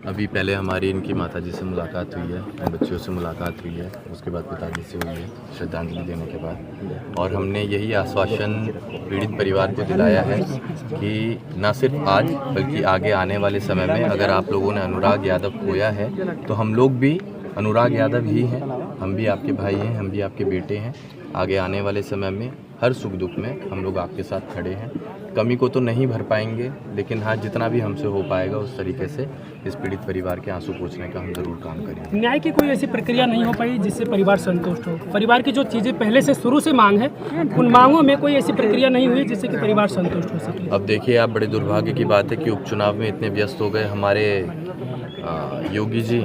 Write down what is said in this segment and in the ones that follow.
अभी पहले हमारी इनकी माताजी से मुलाकात हुई है, इन बच्चियों से मुलाकात हुई है, उसके बाद पिताजी से हुई है श्रद्धांजलि देने के बाद। और हमने यही आश्वासन पीड़ित परिवार को दिलाया है कि न सिर्फ आज बल्कि आगे आने वाले समय में अगर आप लोगों ने अनुराग यादव खोया है तो हम लोग भी अनुराग यादव ही हैं, हम भी आपके भाई हैं, हम भी आपके बेटे हैं। आगे आने वाले समय में हर सुख दुख में हम लोग आपके साथ खड़े हैं। कमी को तो नहीं भर पाएंगे, लेकिन हाँ जितना भी हमसे हो पाएगा उस तरीके से इस पीड़ित परिवार के आंसू पोंछने का हम जरूर काम करेंगे। न्याय की कोई ऐसी प्रक्रिया नहीं हो पाई जिससे परिवार संतुष्ट हो? परिवार की जो चीज़ें पहले से शुरू से मांग है, उन मांगों में कोई ऐसी प्रक्रिया नहीं हुई जिससे कि परिवार संतुष्ट हो सके? अब देखिए, आप बड़े दुर्भाग्य की बात है कि उपचुनाव में इतने व्यस्त हो गए हमारे योगी जी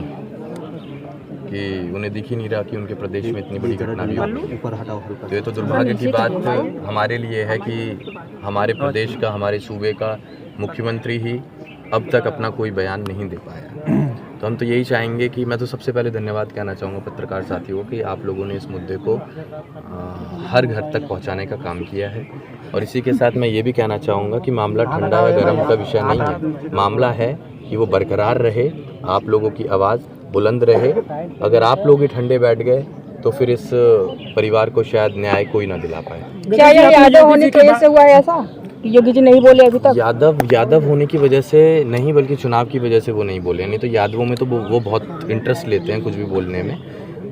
कि उन्हें दिख ही नहीं रहा कि उनके प्रदेश में इतनी बड़ी घटना भी होगी। तो ये तो दुर्भाग्य की बात हमारे लिए है कि हमारे प्रदेश का, हमारे सूबे का मुख्यमंत्री ही अब तक अपना कोई बयान नहीं दे पाया। तो हम तो यही चाहेंगे कि मैं तो सबसे पहले धन्यवाद कहना चाहूँगा पत्रकार साथियों कि आप लोगों ने इस मुद्दे को हर घर तक पहुँचाने का काम किया है। और इसी के साथ मैं ये भी कहना चाहूँगा कि मामला ठंडा या गर्म का विषय नहीं है, मामला है कि वो बरकरार रहे, आप लोगों की आवाज़ बुलंद रहे। अगर आप लोग ही ठंडे बैठ गए तो फिर इस परिवार को शायद न्याय कोई ना दिला पाए। क्या ये यादव होने की वजह से हुआ है ऐसा कि योगी जी नहीं बोले अभी तक? यादव होने की वजह से नहीं, बल्कि चुनाव की वजह से वो नहीं बोले। नहीं तो यादवों में तो वो बहुत इंटरेस्ट लेते हैं कुछ भी बोलने में।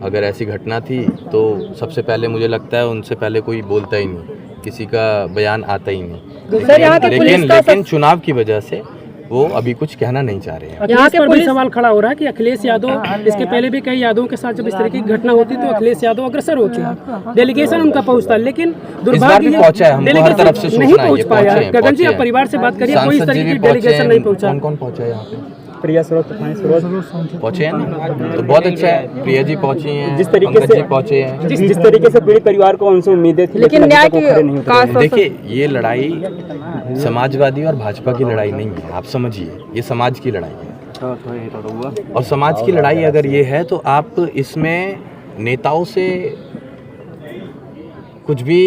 अगर ऐसी घटना थी तो सबसे पहले मुझे लगता है उनसे पहले कोई बोलता ही नहीं, किसी का बयान आता ही नहीं। लेकिन चुनाव की वजह से वो अभी कुछ कहना नहीं चाह रहे हैं। यहाँ पर भी सवाल खड़ा हो रहा है कि अखिलेश यादव, इसके पहले भी कई यादवों के साथ जब इस तरह की घटना होती तो अखिलेश यादव अग्रसर होते हैं, डेलीगेशन उनका पहुँचता, लेकिन दुर्भाग्य पहुंचा है, हमको हर तरफ से नहीं पहुँच पाया। गगन जी, आप परिवार से बात करिए, कोई इस तरह की डेलीगेशन नहीं पहुँचा। कौन पहुंचा है यहाँ पे? प्रिया सरोज पहुँचे हैं ना, तो बहुत अच्छा है। प्रिया जी पहुँची हैं, जिस तरीके से पहुँचे हैं, जिस तरीके से पीड़ित परिवार को उनसे उम्मीदें थी, लेकिन न्याय की देखिए ये लड़ाई समाजवादी और भाजपा की लड़ाई नहीं है, आप समझिए, ये समाज की लड़ाई है। और समाज की लड़ाई अगर ये है तो आप इसमें नेताओं से कुछ भी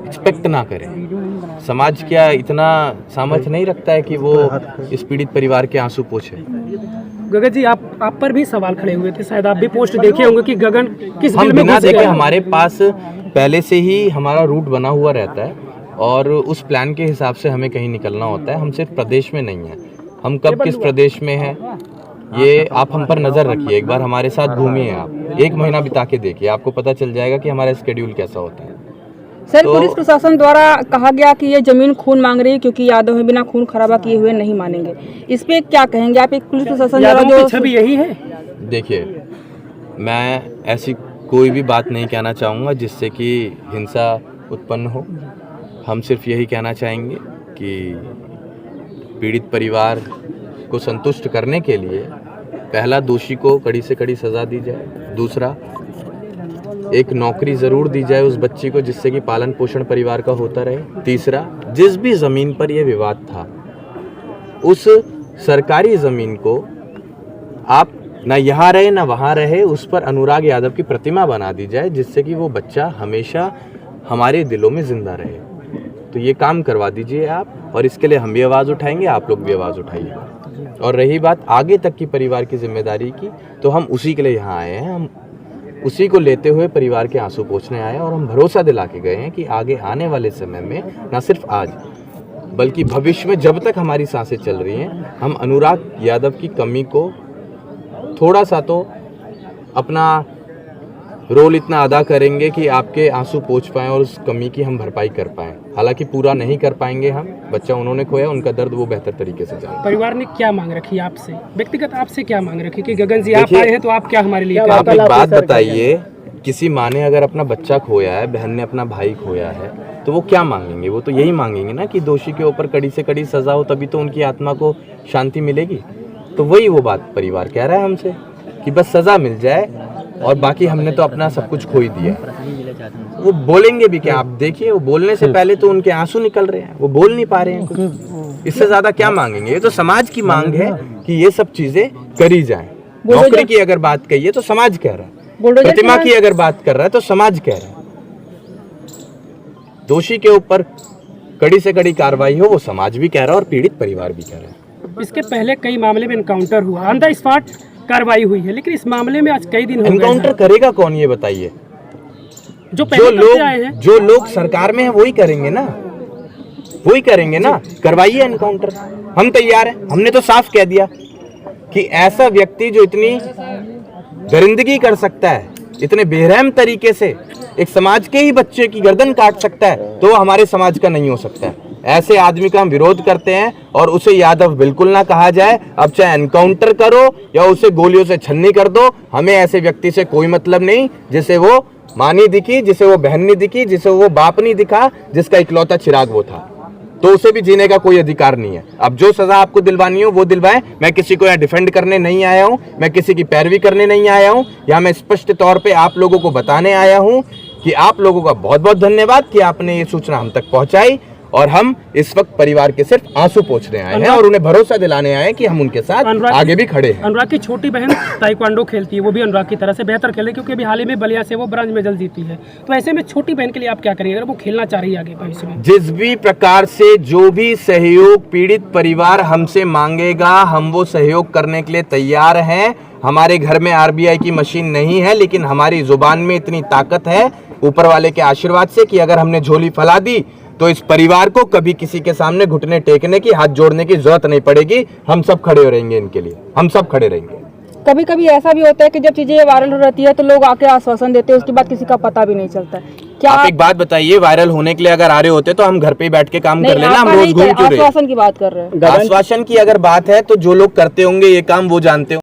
एक्सपेक्ट ना करें। समाज क्या इतना सामर्थ्य नहीं रखता है कि वो इस पीड़ित परिवार के आंसू पोंछे? गगन जी, आप पर भी सवाल खड़े हुए थे, शायद आप भी पोस्ट देखे होंगे कि गगन किस हम बिल में बिना घुस गया देखे, है। हमारे पास पहले से ही हमारा रूट बना हुआ रहता है और उस प्लान के हिसाब से हमें कहीं निकलना होता है। हम सिर्फ प्रदेश में नहीं है, हम कब किस प्रदेश में हैं ये आप हम पर नज़र रखिए। एक बार हमारे साथ घूमिए, आप 1 महीना बिता के देखिए, आपको पता चल जाएगा कि हमारा शेड्यूल कैसा होता है। सर, पुलिस प्रशासन द्वारा कहा गया कि ये जमीन खून मांग रही है क्योंकि यादव है, बिना खून खराबा किए हुए नहीं मानेंगे। इस पे क्या कहेंगे आप? एक पुलिस प्रशासन द्वारा जो छवि यही है। देखिए, मैं ऐसी कोई भी बात नहीं कहना चाहूँगा जिससे कि हिंसा उत्पन्न हो। हम सिर्फ यही कहना चाहेंगे कि पीड़ित परिवार को संतुष्ट करने के लिए पहला, दोषी को कड़ी से कड़ी सज़ा दी जाए। दूसरा, एक नौकरी ज़रूर दी जाए उस बच्ची को जिससे कि पालन पोषण परिवार का होता रहे। तीसरा, जिस भी ज़मीन पर यह विवाद था उस सरकारी ज़मीन को आप ना यहाँ रहे ना वहाँ रहे, उस पर अनुराग यादव की प्रतिमा बना दी जाए जिससे कि वो बच्चा हमेशा हमारे दिलों में जिंदा रहे। तो ये काम करवा दीजिए आप, और इसके लिए हम भी आवाज़ उठाएंगे, आप लोग भी आवाज़ उठाइए। और रही बात आगे तक की परिवार की जिम्मेदारी की, तो हम उसी के लिए यहाँ आए हैं। हम उसी को लेते हुए परिवार के आंसू पोंछने आए और हम भरोसा दिला के गए हैं कि आगे आने वाले समय में न सिर्फ आज बल्कि भविष्य में जब तक हमारी सांसें चल रही हैं, हम अनुराग यादव की कमी को थोड़ा सा तो अपना रोल इतना अदा करेंगे कि आपके आंसू पोंछ पाएँ और उस कमी की हम भरपाई कर पाएँ। हालांकि पूरा नहीं कर पाएंगे हम, बच्चा उन्होंने खोया, उनका दर्द वो बेहतर तरीके से जाने। परिवार ने क्या मांग रखी आपसे, व्यक्तिगत आपसे क्या मांग रखी कि गगन जी आप आए हैं तो आप क्या हमारे लिए आप एक बात बताइए, किसी माँ ने अगर अपना बच्चा खोया है, बहन ने अपना भाई खोया है, तो वो क्या मांगेंगे? वो तो यही मांगेंगे ना कि दोषी के ऊपर कड़ी से कड़ी सजा हो, तभी तो उनकी आत्मा को शांति मिलेगी। तो वही वो बात परिवार कह रहा है हमसे कि बस सजा मिल जाए और बाकी हमने तो अपना सब कुछ खो ही दिया। वो बोलेंगे भी क्या? आप देखिए, वो बोलने से पहले तो उनके आंसू निकल रहे हैं, वो बोल नहीं पा रहे हैं कुछ। इससे ज्यादा क्या मांगेंगे? ये तो समाज की मांग है कि ये सब चीजें करी जाएं। नौकरी की अगर बात कहिए तो समाज कह रहा है, प्रतिमा की अगर बात कर रहा है तो समाज कह रहा है, दोषी के ऊपर कड़ी से कड़ी कार्रवाई हो वो समाज भी कह रहा है और पीड़ित परिवार भी कह रहा है। इसके पहले कई मामले में इनकाउंटर हुआ, ऑन द स्पॉट कार्रवाई हुई है, लेकिन इस मामले में आज कई दिन हो गए एनकाउंटर हैं। करेगा कौन ये बताइए? जो पहले करते आए हैं, जो लोग सरकार में हैं वही करेंगे ना, वही करेंगे ना। करवाइए एनकाउंटर, हम तैयार हैं। हमने तो साफ कह दिया कि ऐसा व्यक्ति जो इतनी दरिंदगी कर सकता है, इतने बेरहम तरीके से एक समाज के ही बच्चे की गर्दन काट सकता है, तो वो हमारे समाज का नहीं हो सकता है। ऐसे आदमी का हम विरोध करते हैं और उसे यादव बिल्कुल ना कहा जाए। अब चाहे एनकाउंटर करो या उसे गोलियों से छन्नी कर दो, हमें ऐसे व्यक्ति से कोई मतलब नहीं जिसे वो माँ नहीं दिखी, जिसे वो बहन नहीं दिखी, जिसे वो बाप नहीं दिखा, जिसका इकलौता चिराग वो था, तो उसे भी जीने का कोई अधिकार नहीं है। अब जो सजा आपको दिलवानी हो वो दिलवाएं। मैं किसी को यहाँ डिफेंड करने नहीं आया हूँ, मैं किसी की पैरवी करने नहीं आया हूँ। यहाँ मैं स्पष्ट तौर पे आप लोगों को बताने आया हूँ कि आप लोगों का बहुत बहुत धन्यवाद कि आपने ये सूचना हम तक पहुंचाई, और हम इस वक्त परिवार के सिर्फ आंसू पोंछने आए हैं और उन्हें भरोसा दिलाने आए हैं कि हम उनके साथ आगे भी खड़े हैं। अनुराग की छोटी बहन ताइक्वांडो खेलती है, वो भी अनुराग की तरह से बेहतर खेले, क्योंकि अभी हाल ही में बलिया से वो ब्रॉन्ज मेडल जीती है। तो ऐसे में छोटी बहन के लिए आप क्या करेंगे अगर वो खेलना चाह रही है आगे भविष्य में? जिस भी प्रकार से जो भी सहयोग पीड़ित परिवार हमसे मांगेगा, हम वो सहयोग करने के लिए तैयार हैं। हमारे घर में आरबीआई की मशीन नहीं है, लेकिन हमारी जुबान में इतनी ताकत है ऊपर वाले के आशीर्वाद से कि अगर हमने झोली फैला दी तो इस परिवार को कभी किसी के सामने घुटने टेकने की, हाथ जोड़ने की जरूरत नहीं पड़ेगी। हम सब खड़े रहेंगे इनके लिए, हम सब खड़े रहेंगे। कभी कभी ऐसा भी होता है कि जब चीजें वायरल हो रहती है तो लोग आके आश्वासन देते हैं, उसके बाद किसी का पता भी नहीं चलता है। क्या आप एक बात बताइए, वायरल होने के लिए अगर आ रहे होते तो हम घर पे ही बैठ के काम कर लेना, हम आपका रोज नहीं घूम कर- क्यों रहे? आश्वासन की बात कर रहे हैं। आश्वासन की अगर बात है तो जो लोग करते होंगे ये काम वो जानते होंगे।